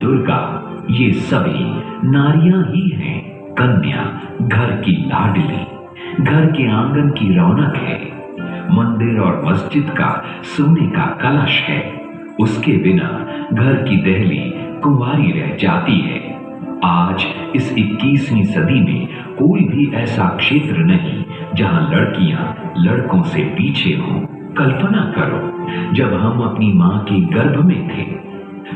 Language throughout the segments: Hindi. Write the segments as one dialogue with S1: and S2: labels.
S1: दुर्गा ये सभी नारियां ही हैं। कन्या घर की लाडली, घर के आंगन की रौनक है। मंदिर और मस्जिद का सोने का कलश है। उसके बिना घर की दहली कुंवारी रह जाती है। आज इस 21वीं सदी में कोई भी ऐसा क्षेत्र नहीं जहां लड़कियां लड़कों से पीछे हों। कल्पना करो, जब हम अपनी मां के गर्भ में थे,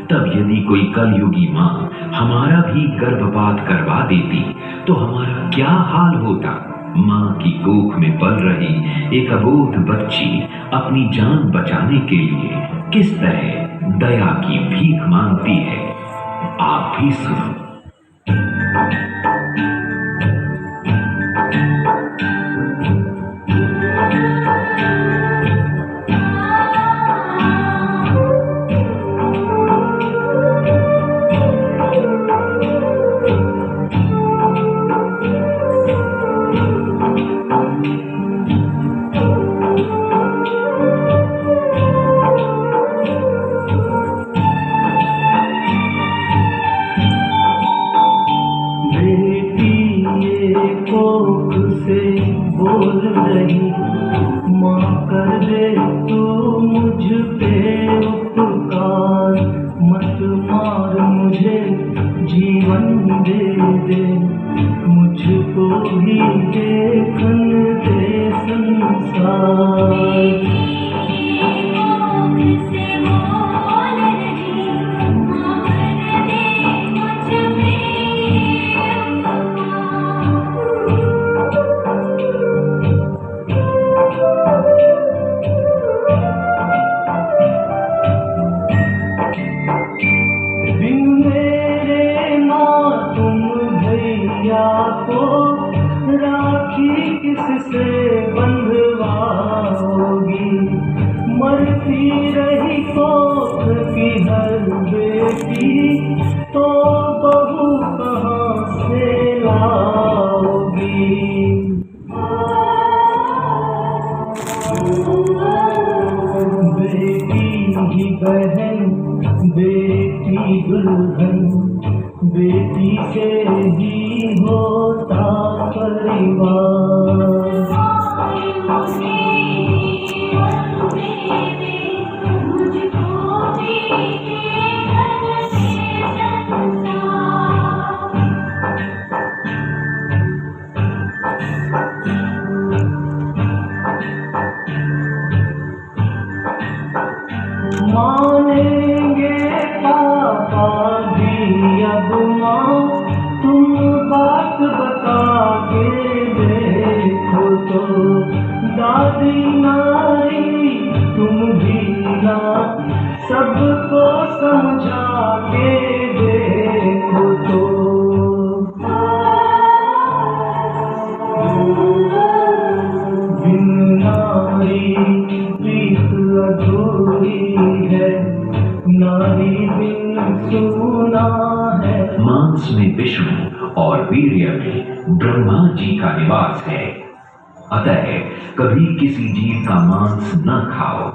S1: तब यदि कोई कलयुगी मां हमारा भी गर्भपात करवा देती तो हमारा क्या हाल होता। मां की कोख में पल रही एक अबोध बच्ची अपनी जान बचाने के लिए किस तरह दया की भीख मांगती है, आप भी सुनो।
S2: बोल रही माँ, कर दे तू मुझ पे उपकार, मत मार मुझे, जीवन दे दे, मुझको भी देखन दे संसार। राखी किससे बंधवाओगी, मरती रही कोख की हर बेटी, तो बहू कहाँ से लाओगी। बेटी ही बहन, बेटी दुल्हन, बेटी से ही होता परिवार। मानेंगे पापा भी अब माँ, तुम बात बता के देखो तो। दादी नारी तुम भी ना, सबको समझा के देखो तो। बिन नारी प्रीत अधूरी है, नारी बिन सूना है।
S1: मांस में विष्णु और वीर्य में ब्रह्मा जी का निवास है। अतः कभी किसी जीव का मांस न खाओ।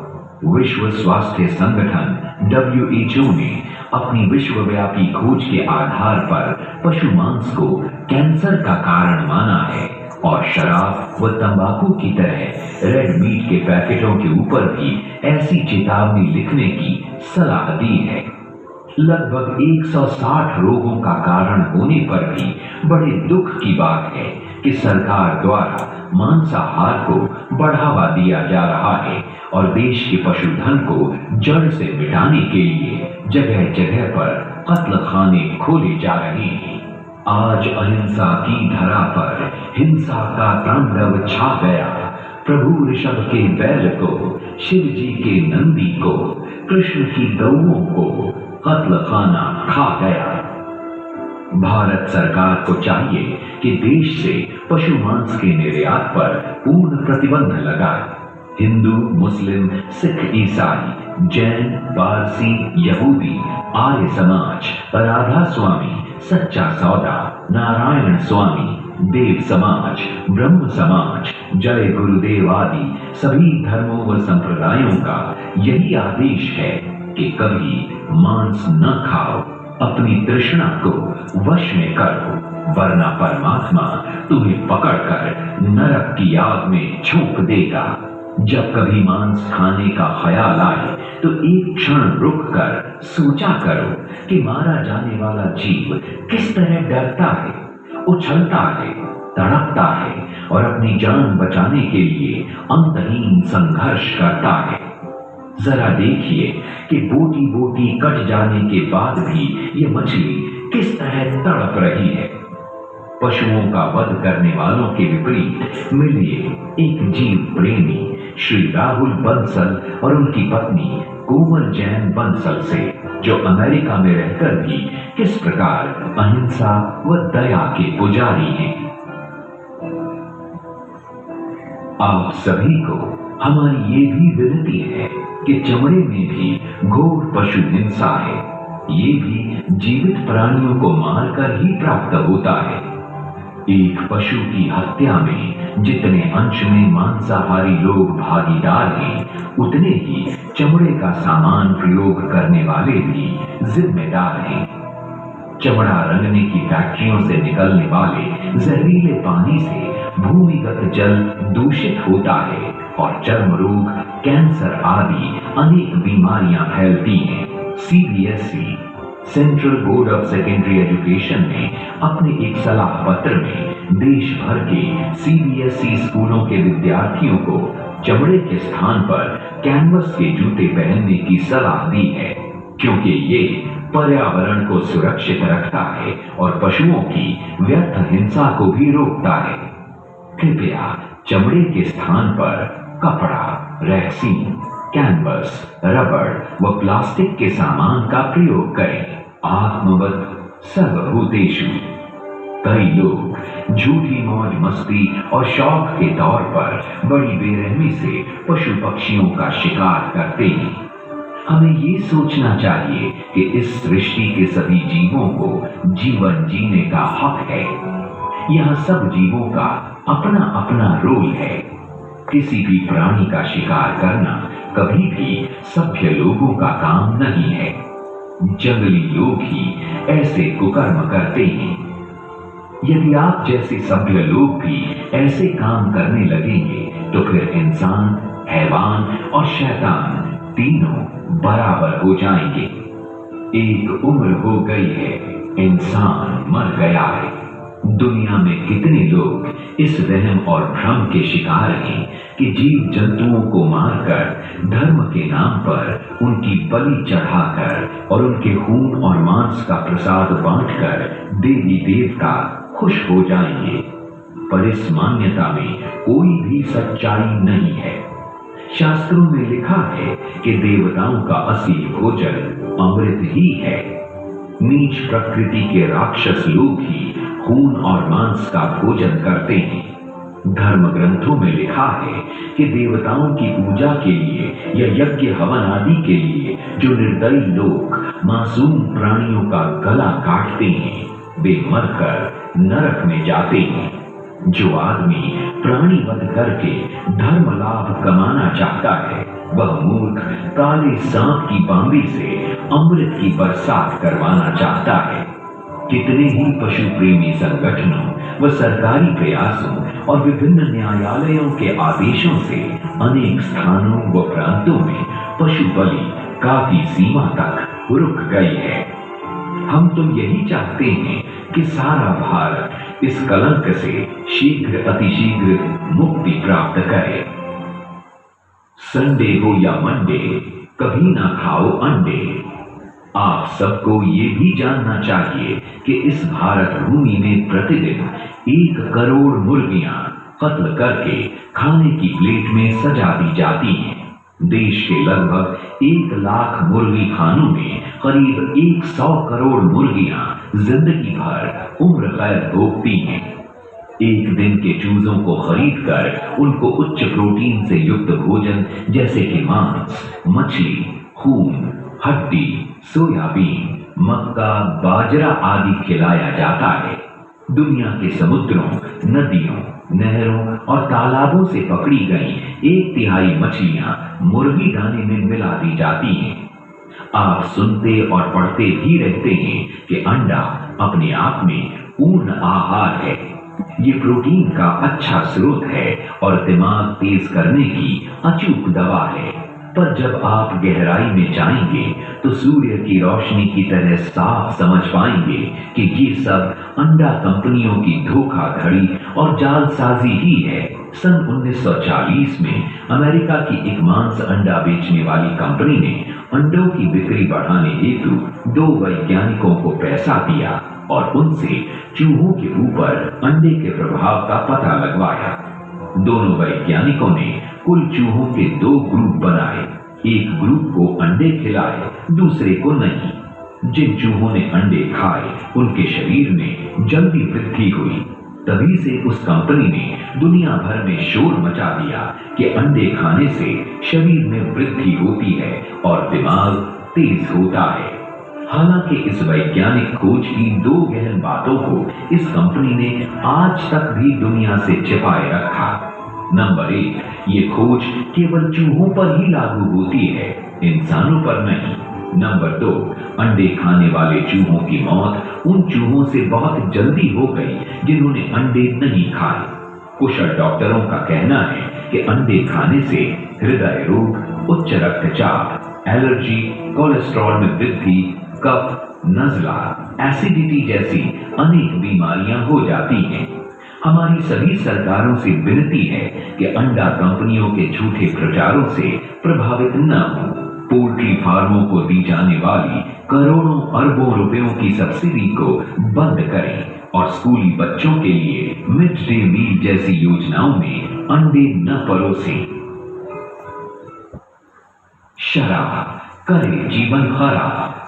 S1: विश्व स्वास्थ्य संगठन WHO ने अपनी विश्वव्यापी खोज के आधार पर पशु मांस को कैंसर का कारण माना है और शराब व तंबाकू की तरह रेड मीट के पैकेटों के ऊपर भी ऐसी चेतावनी लिखने की सलाह दी है। लगभग 160 रोगों का कारण होने पर भी बड़े दुख की बात है कि सरकार द्वारा मांसाहार को बढ़ावा दिया जा रहा है और देश के पशुधन को जड़ से मिटाने के लिए जगह जगह पर कत्ल खाने खोले जा रहे हैं। आज अहिंसा की धरा पर हिंसा का तांडव छा गया। प्रभु ऋषभ के बैल को, शिव जी के नंदी को, कृष्ण की गौओं को कत्ल खाना खा गया। भारत सरकार को चाहिए कि देश से पशु मांस के निर्यात पर पूर्ण प्रतिबंध लगाए। हिंदू, मुस्लिम, सिख, ईसाई, जैन, पारसी, यहूदी, आर्य समाज, राधा स्वामी, सच्चा सौदा, नारायण स्वामी, देव समाज, ब्रह्म समाज, जय गुरुदेव आदि सभी धर्मों व संप्रदायों का यही आदेश है कि कभी मांस न खाओ। अपनी तृष्णा को वश में करो, वरना परमात्मा तुम्हें पकड़कर नरक की आग में झोंक देगा। जब कभी मांस खाने का ख्याल आए तो एक क्षण रुककर सोचा करो कि मारा जाने वाला जीव किस तरह डरता है, उछलता है, तड़पता है और अपनी जान बचाने के लिए अंतहीन संघर्ष करता है। जरा देखिए कि बोटी बोटी कट जाने के बाद भी ये मछली किस तरह तड़प रही है। पशुओं का वध करने वालों के विपरीत मिलिए एक जीव प्रेमी श्री राहुल बंसल और उनकी पत्नी कोमल जैन बंसल से, जो अमेरिका में रहकर भी किस प्रकार अहिंसा व दया के पुजारी हैं। आप सभी को हमारी ये भी विनती है कि चमड़े में भी घोर पशु हिंसा है। ये भी जीवित प्राणियों को मारकर ही प्राप्त होता है। एक पशु की हत्या में जितने अंश में मांसाहारी लोग भागीदार हैं, उतने ही चमड़े का सामान प्रयोग करने वाले भी जिम्मेदार हैं। चमड़ा रंगने की फैक्ट्रियों से निकलने वाले जहरीले पानी से भूमिगत जल दूषित होता है और चर्म रोग, कैंसर आदि अनेक बीमारियां फैलती हैं। CBSE central board of secondary education ने अपने एक सलाह पत्र में देश भर के सीबीएसई स्कूलों के विद्यार्थियों को चमड़े के स्थान पर कैनवस के जूते पहनने की सलाह दी है, क्योंकि ये पर्यावरण को सुरक्षित रखता है और पशुओं की व्यर्थ हिंसा को भी रोकता है। कृपया चमड़े के स्थान पर कपड़ा, रेक्सीन, कैनवस, रबड़ व प्लास्टिक के सामान का प्रयोग करें। आत्मवत् सर्वभूतेषु। कई लोग झूठी मौज मस्ती और शौक के तौर पर बड़ी बेरहमी से पशु पक्षियों का शिकार करते हैं। हमें ये सोचना चाहिए कि इस सृष्टि के सभी जीवों को जीवन जीने का हक है। यहाँ सब जीवों का अपना अपना रोल है। किसी भी प्राणी का शिकार करना कभी भी सभ्य लोगों का काम नहीं है। जंगली लोग ही ऐसे कुकर्म करते हैं। यदि आप जैसे सभ्य लोग भी ऐसे काम करने लगेंगे तो फिर इंसान, हैवान और शैतान तीनों बराबर हो जाएंगे। एक उम्र हो गई है, इंसान मर गया है। दुनिया में कितने लोग इस वहम और भ्रम के शिकार हैं कि जीव जंतुओं को मारकर धर्म के नाम पर उनकी बलि चढ़ाकर और उनके खून और मांस का प्रसाद बांटकर देवी देवता खुश हो जाएंगे। पर इस मान्यता में कोई भी सच्चाई नहीं है। शास्त्रों में लिखा है कि देवताओं का असली भोजन अमृत ही है। नीच प्रकृति के राक्षस लोग ही खून और मांस का भोजन करते हैं। धर्म ग्रंथों में लिखा है कि देवताओं की पूजा के लिए या यज्ञ हवन आदि के लिए जो निर्दयी लोग मासूम प्राणियों का गला काटते हैं, वे मरकर नरक में जाते हैं। जो आदमी प्राणी वध करके धर्म लाभ कमाना चाहता है, वह मूर्ख काले सांप की बांबी से अमृत की बरसात करवाना चाहता है। कितने ही पशु प्रेमी संगठनों व सरकारी प्रयासों और विभिन्न न्यायालयों के आदेशों से अनेक स्थानों व प्रांतों में पशु बलि काफी सीमा तक रुक गई है। हम तो यही चाहते हैं कि सारा भारत इस कलंक से शीघ्र अतिशीघ्र मुक्ति प्राप्त करे। संडे हो या मंडे, कभी ना खाओ अंडे। आप सबको ये भी जानना चाहिए कि इस भारत भूमि में प्रतिदिन 1 करोड़ मुर्गियां कत्ल करके खाने की प्लेट में सजा दी जाती हैं। देश के लगभग 1 लाख मुर्गी खानों में करीब 100 करोड़ मुर्गियां जिंदगी भर उम्र कैद भोगती हैं। एक दिन के चूजों को खरीदकर उनको उच्च प्रोटीन से युक्त भोजन जैसे कि मांस, मछली, खून, हड्डी, सोयाबीन, मक्का, बाजरा आदि खिलाया जाता है। दुनिया के समुद्रों, नदियों, नहरों और तालाबों से पकड़ी गई 1/3 मछलियां मुर्गी दाने में मिला दी जाती हैं। आप सुनते और पढ़ते भी रहते हैं कि अंडा अपने आप में पूर्ण आहार है। ये प्रोटीन का अच्छा स्रोत है और दिमाग तेज करने की अचूक दवा है। पर जब आप गहराई में जाएंगे तो सूर्य की रोशनी की तरह साफ समझ पाएंगे कि ये सब अंडा कंपनियों की धोखाधड़ी और जालसाजी ही है। सन 1940 में अमेरिका की एक मांस अंडा बेचने वाली कंपनी ने अंडों की बिक्री बढ़ाने हेतु 2 वैज्ञानिकों को पैसा दिया और उनसे चूहों के ऊपर अंडे के प्रभाव का पता लगवाया। दोनों वैज्ञानिकों ने कुल चूहों के 2 ग्रुप बनाए। एक ग्रुप को अंडे खिलाए, दूसरे को नहीं। जिन चूहों ने अंडे खाए उनके शरीर में जल्दी वृद्धि हुई। तभी से उस कंपनी ने दुनिया भर में शोर मचा दिया कि अंडे खाने से शरीर में वृद्धि होती है और दिमाग तेज होता है। हालांकि इस वैज्ञानिक खोज की 2 गहन बातों को इस कंपनी ने आज तक भी दुनिया से छिपाए रखा। नंबर 1, ये खोज केवल चूहों पर ही लागू होती है, इंसानों पर नहीं। नंबर 2, अंडे खाने वाले चूहों की मौत उन चूहों से बहुत जल्दी हो गई जिन्होंने अंडे नहीं खाए। कुशल डॉक्टरों का कहना है कि अंडे खाने से हृदय रोग, उच्च रक्तचाप, एलर्जी, कोलेस्ट्रॉल में वृद्धि, कफ, नज़ला, एसिडिटी जैसी अनेक बीमारियां हो जाती हैं। हमारी सभी सरकारों से विनती है कि अंडा कंपनियों के झूठे प्रचारों से प्रभावित न हो। पोल्ट्री फार्मों को दी जाने वाली करोड़ों अरबों रुपयों की सब्सिडी को बंद करें और स्कूली बच्चों के लिए मिड डे मील जैसी योजनाओं में अंडे न परोसें। शराब करे जीवन खराब।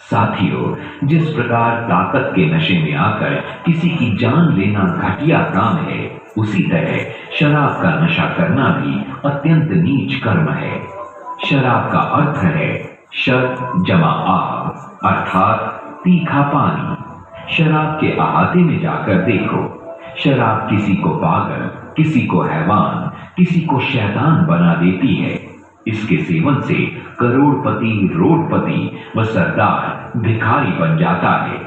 S1: साथियों, जिस प्रकार ताकत के नशे में आकर किसी की जान लेना घटिया काम है, उसी तरह शराब का नशा करना भी अत्यंत नीच कर्म है। शराब का अर्थ है शर जमा आब, अर्थात तीखा पानी। शराब के अहाते में जाकर देखो। शराब किसी को पागल, किसी को हैवान, किसी को शैतान बना देती है। इसके सेवन से करोड़पति, रोडपति व सरदार भिखारी बन जाता है।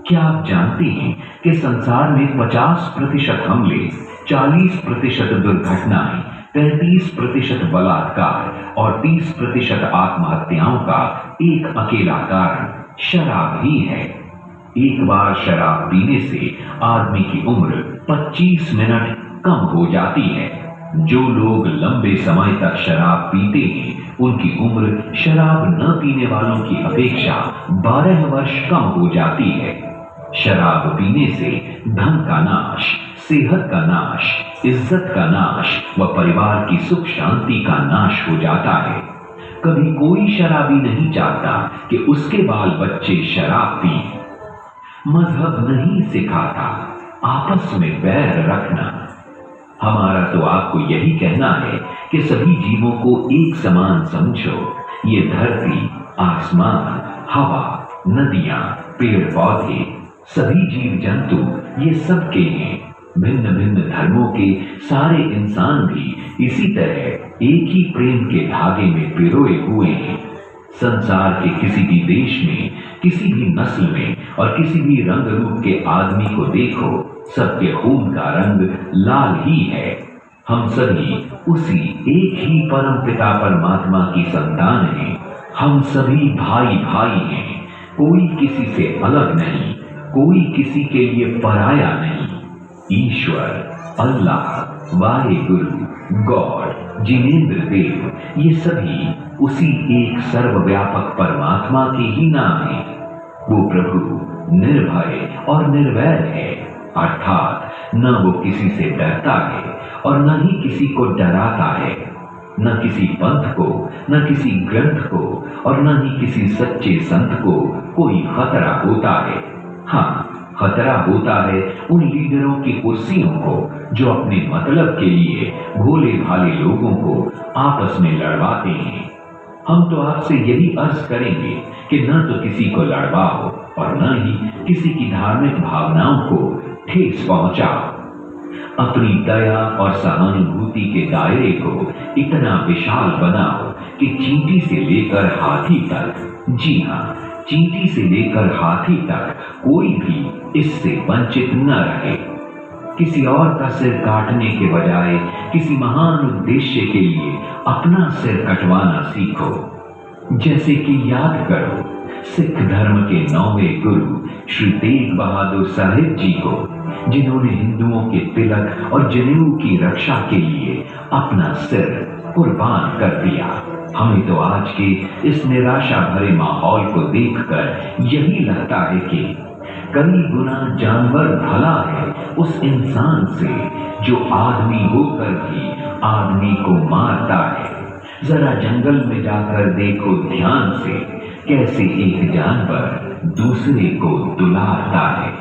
S1: क्या आप जानते हैं कि संसार में 50% हमले, 40% दुर्घटनाएं, 33% बलात्कार और 30% आत्महत्याओं का एक अकेला कारण शराब ही है। एक बार शराब पीने से आदमी की उम्र 25 मिनट कम हो जाती है। जो लोग लंबे समय तक शराब पीते हैं, उनकी उम्र शराब न पीने वालों की अपेक्षा 12 वर्ष कम हो जाती है। शराब पीने से धन का नाश, सेहत का नाश, इज्जत का नाश व परिवार की सुख शांति का नाश हो जाता है। कभी कोई शराबी नहीं चाहता कि उसके बाल बच्चे शराब पीं। मजहब नहीं सिखाता आपस में बैर रखना। हमारा तो आपको यही कहना है कि सभी जीवों को एक समान समझो। ये धरती, आसमान, हवा, नदियां, पेड़ पौधे, सभी जीव जंतु ये सब के हैं। भिन्न भिन्न धर्मों के सारे इंसान भी इसी तरह एक ही प्रेम के धागे में पिरोए हुए हैं। संसार के किसी भी देश में, किसी भी नस्ल में और किसी भी रंग रूप के आदमी को देखो, सबके खून का रंग लाल ही है। हम सभी उसी एक ही परम पिता परमात्मा की संतान हैं। हम सभी भाई भाई हैं। कोई किसी से अलग नहीं, कोई किसी के लिए पराया नहीं। ईश्वर, अल्लाह, वाहेगुरु, गॉड, जिनेंद्र देव, ये सभी उसी एक सर्वव्यापक परमात्मा के ही नाम हैं। वो प्रभु निर्भय और निर्वैर है, अर्थात न वो किसी से डरता है और न ही किसी को डराता है। न किसी पंथ को, न किसी ग्रंथ को और न ही किसी सच्चे संत को कोई खतरा होता है। हाँ, खतरा होता है उन लीडरों की कुर्सियों को जो अपने मतलब के लिए भोले भाले लोगों को आपस में लड़वाते हैं। हम तो आपसे यही अर्ज करेंगे कि न तो किसी को लड़वाओ और न ही किसी की धार्मिक भावनाओं को ठेस पहुंचाओ। अपनी दया और सहानुभूति के दायरे को इतना विशाल बनाओ कि चींटी से लेकर हाथी तक जी हाँ, चींटी से लेकर हाथी तक कोई भी इससे वंचित न रहे। किसी और का सिर काटने के बजाय किसी महान उद्देश्य के लिए अपना सिर कटवाना सीखो। जैसे कि याद करो सिख धर्म के 9वें गुरु श्री तेग बहादुर साहिब जी को, जिन्होंने हिंदुओं के तिलक और जनेऊ की रक्षा के लिए अपना सिर कुर्बान कर दिया। हमें तो आज के इस निराशा भरे माहौल को देखकर यही लगता है कि कई गुना जानवर भला है उस इंसान से जो आदमी होकर भी आदमी को मारता है। जरा जंगल में जाकर देखो ध्यान से कैसे एक जानवर दूसरे को दुलारता है।